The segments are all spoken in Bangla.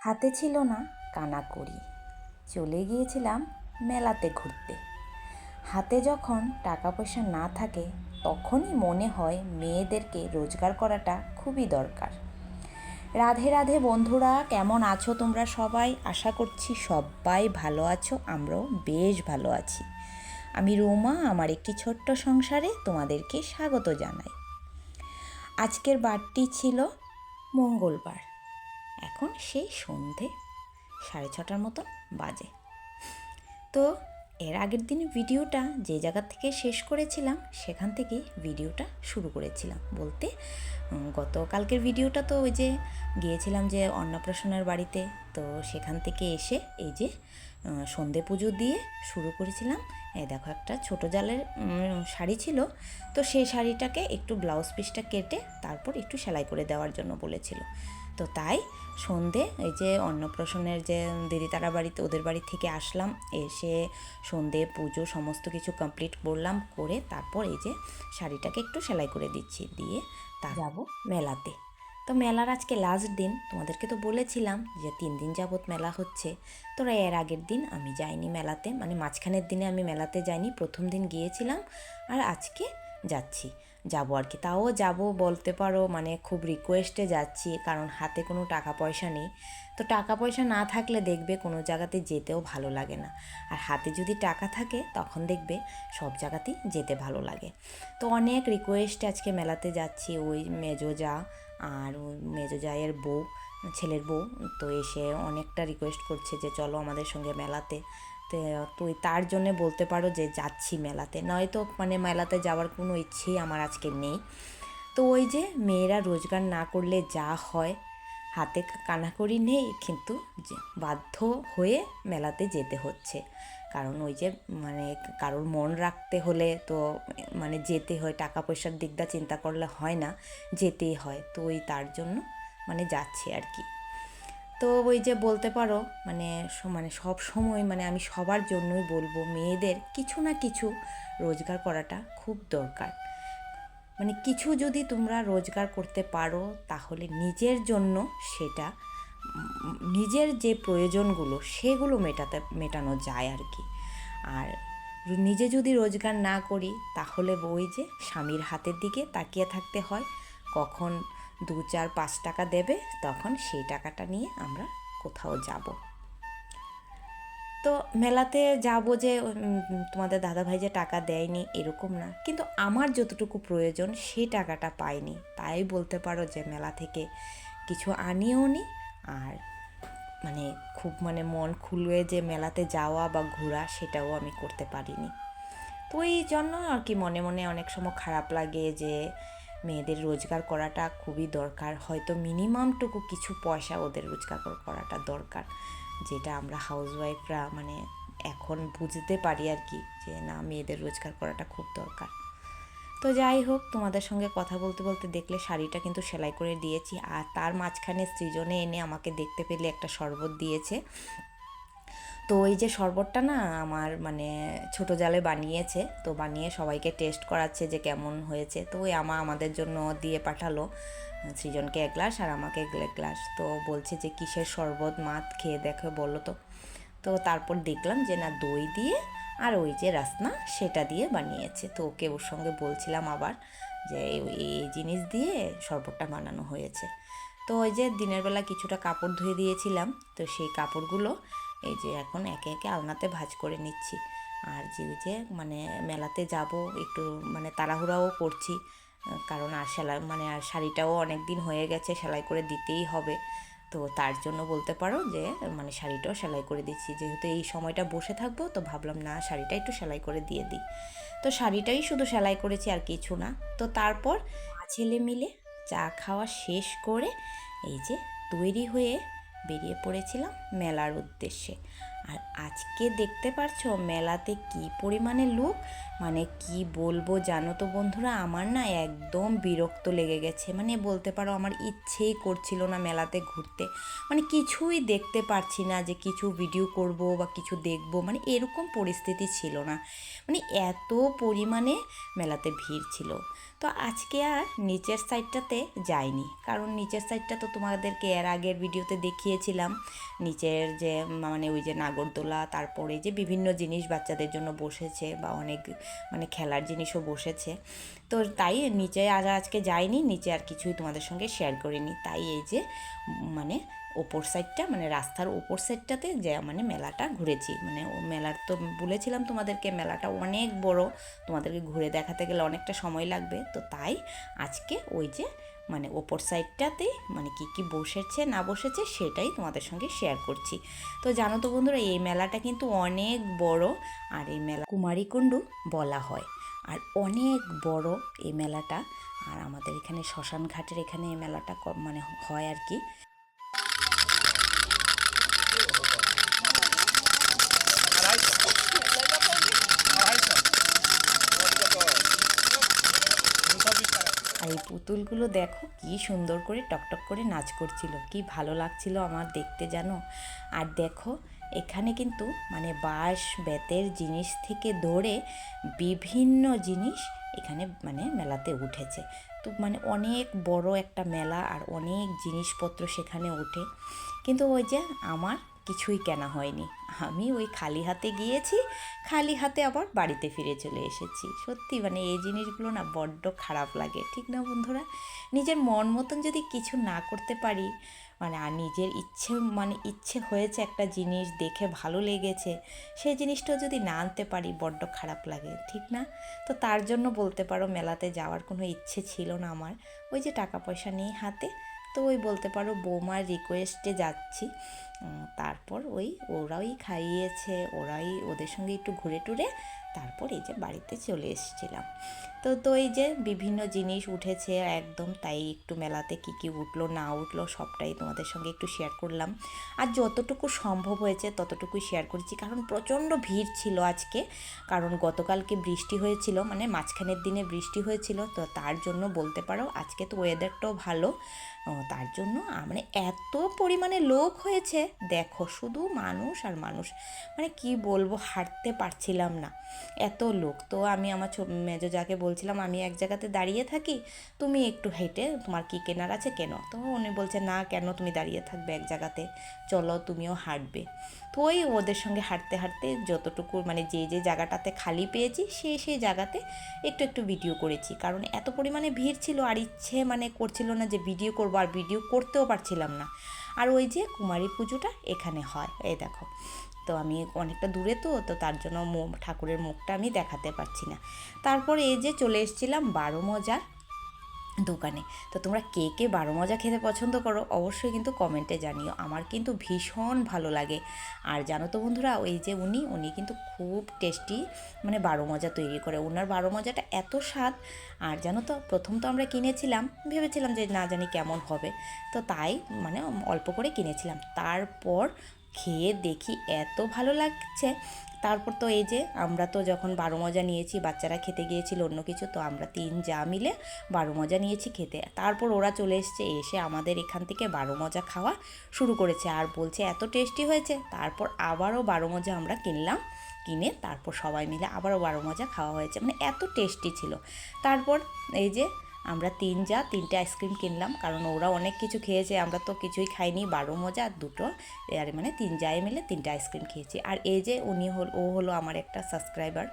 হাতে ছিল না কানাকড়ি, চলে গিয়েছিলাম মেলাতে ঘুরতে। হাতে যখন টাকা পয়সা না থাকে তখনই মনে হয় মেয়েদেরকে রোজগার করাটা খুবই দরকার। রাধে রাধে বন্ধুরা, কেমন আছো তোমরা সবাই? আশা করছি সবাই ভালো আছো, আমরাও বেশ ভালো আছি। আমি রুমা, আমার একটি ছোট্ট সংসারে তোমাদেরকে স্বাগত জানাই। আজকের বারটি ছিল মঙ্গলবার। এখন সেই সন্ধে 6:30 মতন বাজে। তো এর আগের দিন ভিডিওটা যে জায়গা থেকে শেষ করেছিলাম সেখান থেকে ভিডিওটা শুরু করেছিলাম বলতে, গতকালকের ভিডিওটা তো ওই যে গিয়েছিলাম যে অন্নপ্রাশনের বাড়িতে, তো সেখান থেকে এসে এই যে সন্ধে পুজো দিয়ে শুরু করেছিলাম। এই দেখো, একটা ছোটো জালের শাড়ি ছিল, তো সেই শাড়িটাকে একটু ব্লাউজ পিসটা কেটে তারপর একটু সেলাই করে দেওয়ার জন্য বলেছিল। তো তাই সন্ধে এই যে অন্নপ্রাশনের যে দিদি তারা বাড়িতে, ওদের বাড়ি থেকে আসলাম, এসে সন্ধে পুজো সমস্ত কিছু কমপ্লিট করলাম, করে তারপর এই যে শাড়িটাকে একটু সেলাই করে দিচ্ছি, দিয়ে তা যাব মেলাতে। তো মেলার আজকে লাস্ট দিন, তোমাদেরকে তো বলেছিলাম যে 3 দিন যাবৎ মেলা হচ্ছে। তো এর আগের দিন আমি যাইনি মেলাতে, মানে মাঝখানের দিনে আমি মেলাতে যাইনি, প্রথম দিন গিয়েছিলাম আর আজকে যাচ্ছি, যাবো আর কি। তাও যাব বলতে পারো, মানে খুব রিকোয়েস্টে যাচ্ছি, কারণ হাতে কোনো টাকা পয়সা নেই। তো টাকা পয়সা না থাকলে দেখবে কোনো জায়গাতে যেতেও ভালো লাগে না, আর হাতে যদি টাকা থাকে তখন দেখবে সব জায়গাতেই যেতে ভালো লাগে। তো অনেক রিকোয়েস্টে আজকে মেলাতে যাচ্ছি। ওই মেজো যা আর ওই মেজো জায়ের বউ, ছেলের বউ, তো এসে অনেকটা রিকোয়েস্ট করছে যে চলো আমাদের সঙ্গে মেলাতে। তো তার জন্যে বলতে পারো যে যাচ্ছি মেলাতে, নয়তো মানে মেলাতে যাওয়ার কোনো ইচ্ছেই আমার আজকে নেই। তো ওই যে মেয়েরা রোজগার না করলে যা হয়, হাতে কানাকড়ি নেই কিন্তু বাধ্য হয়ে মেলাতে যেতে হচ্ছে। কারণ ওই যে মানে কারোর মন রাখতে হলে তো মানে যেতে হয়, টাকা পয়সার দিকটা চিন্তা করলে হয় না, যেতেই হয়। তো ওই তার জন্য মানে যাচ্ছি আর কি। তো ওই যে বলতে পারো মানে মানে সব সময় মানে আমি সবার জন্যই বলবো, মেয়েদের কিছু না কিছু রোজগার করাটা খুব দরকার। মানে কিছু যদি তোমরা রোজগার করতে পারো তাহলে নিজের জন্য সেটা, নিজের যে প্রয়োজনগুলো সেগুলো মেটানো যায় আর কি। আর নিজে যদি রোজগার না করি তাহলে ওই যে স্বামীর হাতের দিকে তাকিয়ে থাকতে হয়, কখন 2, 4, 5 টাকা দেবে, তখন সেই টাকাটা নিয়ে আমরা কোথাও যাব। তো মেলাতে যাব যে তোমাদের দাদাভাই যে টাকা দেয়নি এরকম না, কিন্তু আমার যতটুকু প্রয়োজন সেই টাকাটা পাইনি, তাই বলতে পারো যে মেলা থেকে কিছু আনিও নি। আর মানে খুব মানে মন খুলে যে মেলাতে যাওয়া বা ঘোরা সেটাও আমি করতে পারিনি। তো এই জন্য আর কি মনে মনে অনেক সময় খারাপ লাগে যে মেয়েদের রোজগার করাটা খুবই দরকার, হয়তো মিনিমামটুকু কিছু পয়সা ওদের রোজগার করাটা দরকার, যেটা আমরা হাউসওয়াইফরা মানে এখন বুঝতে পারি আর কি, যে না, মেয়েদের রোজগার করাটা খুব দরকার। তো যাই হোক, তোমাদের সঙ্গে কথা বলতে বলতে দেখলে শাড়িটা কিন্তু সেলাই করে দিয়েছি, আর তার মাঝখানে সৃজনে এনে আমাকে দেখতে পেলে একটা শরবত দিয়েছে। তো এই যে শরবতটা না আমার মানে ছোটো জালে বানিয়েছে, তো বানিয়ে সবাইকে টেস্ট করাচ্ছে যে কেমন হয়েছে। তো ওই আমাদের জন্য দিয়ে পাঠালো, সৃজনকে 1 গ্লাস আর আমাকে 1 গ্লাস। তো বলছে যে কিসের শরবত, মাত খেয়ে দেখো বলো তো। তো তারপর দেখলাম যে না, দই দিয়ে আর ওই যে রাসনা সেটা দিয়ে বানিয়েছে। তো ওকে ওর সঙ্গে বলছিলাম আবার যে এই জিনিস দিয়ে শরবতটা বানানো হয়েছে। তো ওই যে দিনের বেলা কিছুটা কাপড় ধুয়ে দিয়েছিলাম, তো সেই কাপড়গুলো এই যে এখন একে একে আলনাতে ভাঁজ করে নিচ্ছি। আর যে মানে মেলাতে যাব একটু মানে তাড়াহুড়াও করছি, কারণ আর সেলাই মানে আর শাড়িটাও অনেক দিন হয়ে গেছে, সেলাই করে দিতেই হবে। তো তার জন্য বলতে পারো যে মানে শাড়িটাও সেলাই করে দিচ্ছি, যেহেতু এই সময়টা বসে থাকবো, তো ভাবলাম না শাড়িটা একটু সেলাই করে দিয়ে দিই। তো শাড়িটাই শুধু সেলাই করেছি আর কিছু না। তো তারপর ছেলে মিলে চা খাওয়া শেষ করে এই যে তৈরি হয়ে বেরিয়ে পড়েছিলাম মেলার উদ্দেশ্যে। আর আজকে দেখতে পারছো মেলাতে কি পরিমাণে লোক, মানে কি বলবো জানো তো বন্ধুরা, আমার না একদম বিরক্ত লেগে গেছে। মানে বলতে পারো আমার ইচ্ছেই করছিল না মেলাতে ঘুরতে, মানে কিছুই দেখতে পারছি না যে কিছু ভিডিও করব বা কিছু দেখব, মানে এরকম পরিস্থিতি ছিল না। মানে এত পরিমাণে মেলাতে ভিড় ছিল। তো আজকে আর নিচের সাইডটাতে যাইনি, কারণ নিচের সাইডটা তো তোমাদেরকে এর আগের ভিডিওতে দেখিয়েছিলাম। নিচের যে মানে ওই যে নাগরদোলা, তারপরে যে বিভিন্ন জিনিস বাচ্চাদের জন্য বসেছে বা অনেক মানে খেলার জিনিসও বসেছে। তো তাই নিচে আর আজকে যাইনি, নিচে আর কিছুই তোমাদের সঙ্গে শেয়ার করিনি। তাই এই যে মানে ওপর সাইডটা মানে রাস্তার ওপর সাইডটাতে যে মানে মেলাটা ঘুরেছি। মানে ও মেলার তো বলেছিলাম তোমাদেরকে মেলাটা অনেক বড়, তোমাদেরকে ঘুরে দেখাতে গেলে অনেকটা সময় লাগবে। তো তাই আজকে ওই যে মানে ওপর সাইডটাতে মানে কি বসেছে না বসেছে সেটাই তোমাদের সঙ্গে শেয়ার করছি। তো জানো তো বন্ধুরা, এই মেলাটা কিন্তু অনেক বড়, আর এই মেলা কুমারীকুণ্ডু বলা হয়, আর অনেক বড় এই মেলাটা। আর আমাদের এখানে শ্মশান ঘাটের এখানে এই মেলাটা মানে হয় আর কি। আর এই পুতুলগুলো দেখো কি সুন্দর করে টকটক করে নাচ করছিল, কি ভালো লাগছিল আমার দেখতে জানো। আর দেখো এখানে কিন্তু মানে বাঁশ বেতের জিনিস থেকে ধরে বিভিন্ন জিনিস এখানে মানে মেলাতে উঠেছে। তো মানে অনেক বড় একটা মেলা, আর অনেক জিনিসপত্র সেখানে ওঠে। কিন্তু ওই যে আমার কিছুই কেনা হয়নি, আমি ওই খালি হাতে গিয়েছি, খালি হাতে আবার বাড়িতে ফিরে চলে এসেছি। সত্যি মানে এই জিনিসগুলো না বড্ড খারাপ লাগে, ঠিক না বন্ধুরা? নিজের মন মতন যদি কিছু না করতে পারি, মানে আর নিজের ইচ্ছে হয়েছে একটা জিনিস দেখে ভালো লেগেছে, সেই জিনিসটাও যদি না আনতে পারি বড্ড খারাপ লাগে, ঠিক না? তো তার জন্য বলতে পারো মেলাতে যাওয়ার কোনো ইচ্ছে ছিল না আমার। ওই যে টাকা পয়সা নেই হাতে, তো ওই বলতে পারো বৌমার রিকোয়েস্টে যাচ্ছি। তারপর ওরাই খাইয়েছে, ওরাই ওদের সঙ্গে একটু ঘুরে টুরে তারপর এই যে বাড়িতে চলে এসেছিলাম। তো এই যে বিভিন্ন জিনিস উঠেছে একদম, তাই একটু মেলাতে কি উঠলো না উঠলো সবটাই তোমাদের সঙ্গে একটু শেয়ার করলাম। আর যতটুকু সম্ভব হয়েছে ততটুকুই শেয়ার করেছি, কারণ প্রচণ্ড ভিড় ছিল আজকে। কারণ গতকালকে বৃষ্টি হয়েছিল, মানে মাঝখানের দিনে বৃষ্টি হয়েছিল, তো তার জন্য বলতে পারো আজকে তো ওয়েদারটাও ভালো, তার জন্য মানে এত পরিমাণে লোক হয়েছে দেখো, শুধু মানুষ আর মানুষ, মানে কি বলবো, হাঁটতে পারছিলাম না, এত লোক। তো আমি আমার মেজো যাকে বলছিলাম আমি এক জায়গাতে দাঁড়িয়ে থাকি, তুমি একটু হেঁটে তোমার কি কেনার আছে কেন। তো উনি বলছে না কেন তুমি দাঁড়িয়ে থাকবে এক জায়গাতে, চলো তুমিও হাঁটবে। তো ওই ওদের সঙ্গে হাঁটতে হাঁটতে যতটুকু মানে যে জায়গাটাতে খালি পেয়েছি সেই জায়গাতে একটু ভিডিও করেছি, কারণ এত পরিমাণে ভিড় ছিল আর ইচ্ছে মানে করছিল না যে ভিডিও করবো, আর ভিডিও করতেও পারছিলাম না। আর ওই যে কুমারী পুজোটা এখানে হয়, এই দেখো। তো আমি অনেকটা দূরে, তো তার জন্য ঠাকুরের মুখটা আমি দেখাতে পারছি না। তারপরে এই যে চলে এসেছিলাম বারো মজার দোকানে। তো তোমরা কে বারো মজা খেতে পছন্দ করো অবশ্যই কিন্তু কমেন্টে জানিও, আমার কিন্তু ভীষণ ভালো লাগে। আর জানো তো বন্ধুরা, ওই যে উনি কিন্তু খুব টেস্টি মানে বারো মজা তৈরি করে, ওনার বারো মজাটা এত স্বাদ। আর জানো তো প্রথম তো আমরা কিনেছিলাম, ভেবেছিলাম যে না জানি কেমন হবে, তো তাই মানে অল্প করে কিনেছিলাম। তারপর খেয়ে দেখি এত ভালো লাগছে। তারপর তো এই যে আমরা তো যখন বারো মজা নিয়েছি, বাচ্চারা খেতে গিয়েছিল অন্য কিছু, তো আমরা তিন যা মিলে বারো মজা নিয়েছি খেতে। তারপর ওরা চলে এসে আমাদের এখান থেকে বারো মজা খাওয়া শুরু করেছে, আর বলছে এত টেস্টি হয়েছে। তারপর আবারও বারো মজা আমরা কিনে তারপর সবাই মিলে আবারও বারো মজা খাওয়া হয়েছে, মানে এত টেস্টি ছিল। তারপর এই যে আমরা তিনটে আইসক্রিম কিনলাম, কারণ ওরা অনেক কিছু খেয়েছে, আমরা তো কিছুই খাইনি, বারো মজা আর দুটো, আর মানে তিন জায়ে মিলে তিনটে আইসক্রিম খেয়েছি। আর এই যে ও হলো আমার একটা সাবস্ক্রাইবার,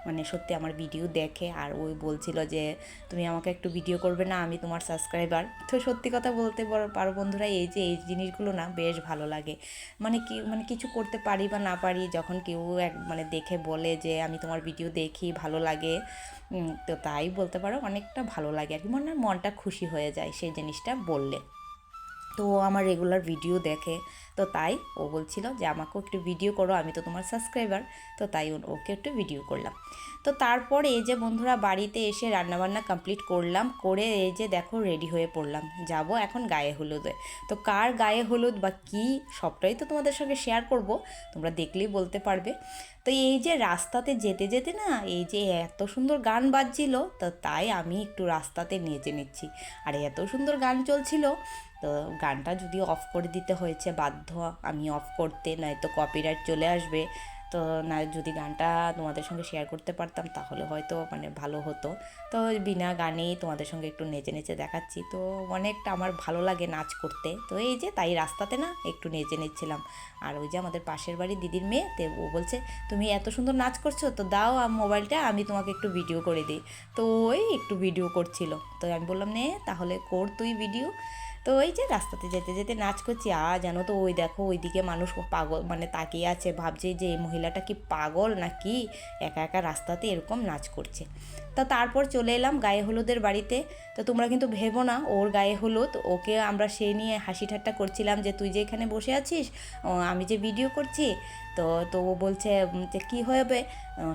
মানে সত্যি আমার ভিডিও দেখে, আর ওই বলছিল যে তুমি আমাকে একটু ভিডিও করবে না, আমি তোমার সাবস্ক্রাইবার। তো সত্যি কথা বলতে পারো বন্ধুরা, এই যে এই জিনিসগুলো না বেশ ভালো লাগে। মানে কিছু করতে পারি বা না পারি, যখন কেউ মানে দেখে বলে যে আমি তোমার ভিডিও দেখি ভালো লাগে, তো তাই বলতে পারো অনেকটা ভালো লাগে আর কি, মনটা খুশি হয়ে যায় সেই জিনিসটা বললে। তো ও আমার রেগুলার ভিডিও দেখে, তো তাই ও বলছিল যে আমাকেও একটু ভিডিও করো, আমি তো তোমার সাবস্ক্রাইবার। তো তাই ওকে একটু ভিডিও করলাম। তো তারপর এই যে বন্ধুরা বাড়িতে এসে রান্নাবান্না কমপ্লিট করলাম, করে এই যে দেখো রেডি হয়ে পড়লাম, যাব এখন গায়ে হলুদে। তো কার গায়ে হলুদ বা কী সবটাই তো তোমাদের সঙ্গে শেয়ার করব, তোমরা দেখলেই বলতে পারবে। তো এই যে রাস্তাতে যেতে যেতে না এই যে এত সুন্দর গান বাজছিল, তো তাই আমি একটু রাস্তাতে নেচে নিচ্ছি। আর এত সুন্দর গান চলছিল, তো গানটা যদি অফ করে দিতে হয়েছে বাধ্য আমি অফ করতে, নয়তো কপিরাইট চলে আসবে। তো না যদি গানটা তোমাদের সঙ্গে শেয়ার করতে পারতাম তাহলে হয়তো মানে ভালো হতো। তো বিনা গানেই তোমাদের সঙ্গে একটু নেচে নেচে দেখাচ্ছি। তো অনেকটা আমার ভালো লাগে নাচ করতে। তো এই যে তাই রাস্তাতে না একটু নেচে নিচ্ছিলাম। আর ওই যে আমাদের পাশের বাড়ির দিদির মেয়ে, তো ও বলছে তুমি এত সুন্দর নাচ করছো, তো দাও মোবাইলটা, আমি তোমাকে একটু ভিডিও করে দিই। তো ওই একটু ভিডিও করছিল। তো আমি বললাম নে তাহলে কর তুই ভিডিও। তো ওই যে রাস্তাতে যেতে যেতে নাচ করছি। আর জানো তো ওই দেখো ওইদিকে মানুষ পাগল মানে তাকিয়ে আছে, ভাবছে যে এই মহিলাটা কি পাগল না কি, একা একা রাস্তাতে এরকম নাচ করছে। তা তারপর চলে এলাম গায়ে হলুদের বাড়িতে। তো তোমরা কিন্তু ভেবো না ওর গায়ে হলুদ, ওকে আমরা সে নিয়ে হাসি ঠাট্টা করছিলাম যে তুই যে এখানে বসে আছিস, আমি যে ভিডিও করছি। তো তো ও বলছে যে কী হবে,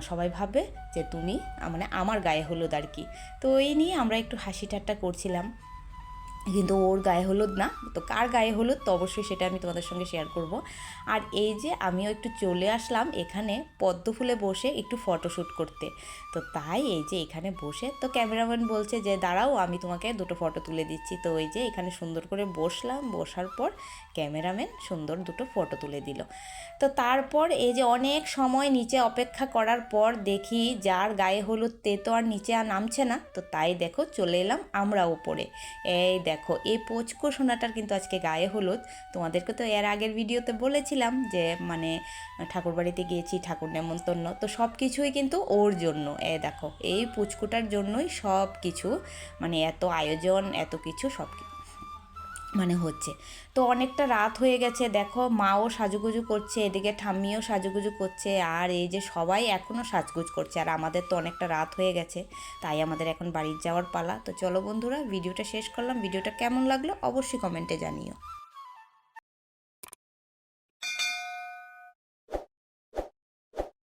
সবাই ভাববে যে তুমি মানে আমার গায়ে হলুদ আর কি। তো এই নিয়ে আমরা একটু হাসি ঠাট্টা করছিলাম, কিন্তু ওর গায়ে হলুদ না। তো কার গায়ে হলুদ তো অবশ্যই সেটা আমি তোমাদের সঙ্গে শেয়ার করব। আর এই যে আমিও একটু চলে আসলাম এখানে পদ্ম ফুলে বসে একটু ফটোশ্যুট করতে। তো তাই এই যে এখানে বসে, তো ক্যামেরাম্যান বলছে যে দাঁড়াও আমি তোমাকে দুটো ফটো তুলে দিচ্ছি। তো ওই যে এখানে সুন্দর করে বসলাম, বসার পর ক্যামেরাম্যান সুন্দর দুটো ফটো তুলে দিল। তো তারপর এই যে অনেক সময় নিচে অপেক্ষা করার পর দেখি যার গায়ে হলুদ তে তো আর নিচে আর নামছে না। তো তাই দেখো চলে এলাম আমরা উপরে। এই দেখো এই পোচকো সোনাটার কিন্তু আজকে গায়ে হলুদ। তোমাদেরকে তো এর আগের ভিডিওতে বলেছিলাম যে মানে ঠাকুরবাড়িতে গিয়েছি, ঠাকুর নেমন্তন্ন, তো সব কিছুই কিন্তু ওর জন্য। দেখো এই পুচকুটার জন্যই সব কিছু, মানে এত আয়োজন এত কিছু সব মানে হচ্ছে। তো অনেকটা রাত হয়ে গেছে, দেখো মাও সাজুগুজু করছে, এদিকে ঠাম্মিও সাজুগুজু করছে, আর এই যে সবাই এখনও সাজগুজ করছে। আর আমাদের তো অনেকটা রাত হয়ে গেছে, তাই আমাদের এখন বাড়ির যাওয়ার পালা। তো চলো বন্ধুরা ভিডিওটা শেষ করলাম। ভিডিওটা কেমন লাগলো অবশ্যই কমেন্টে জানিও।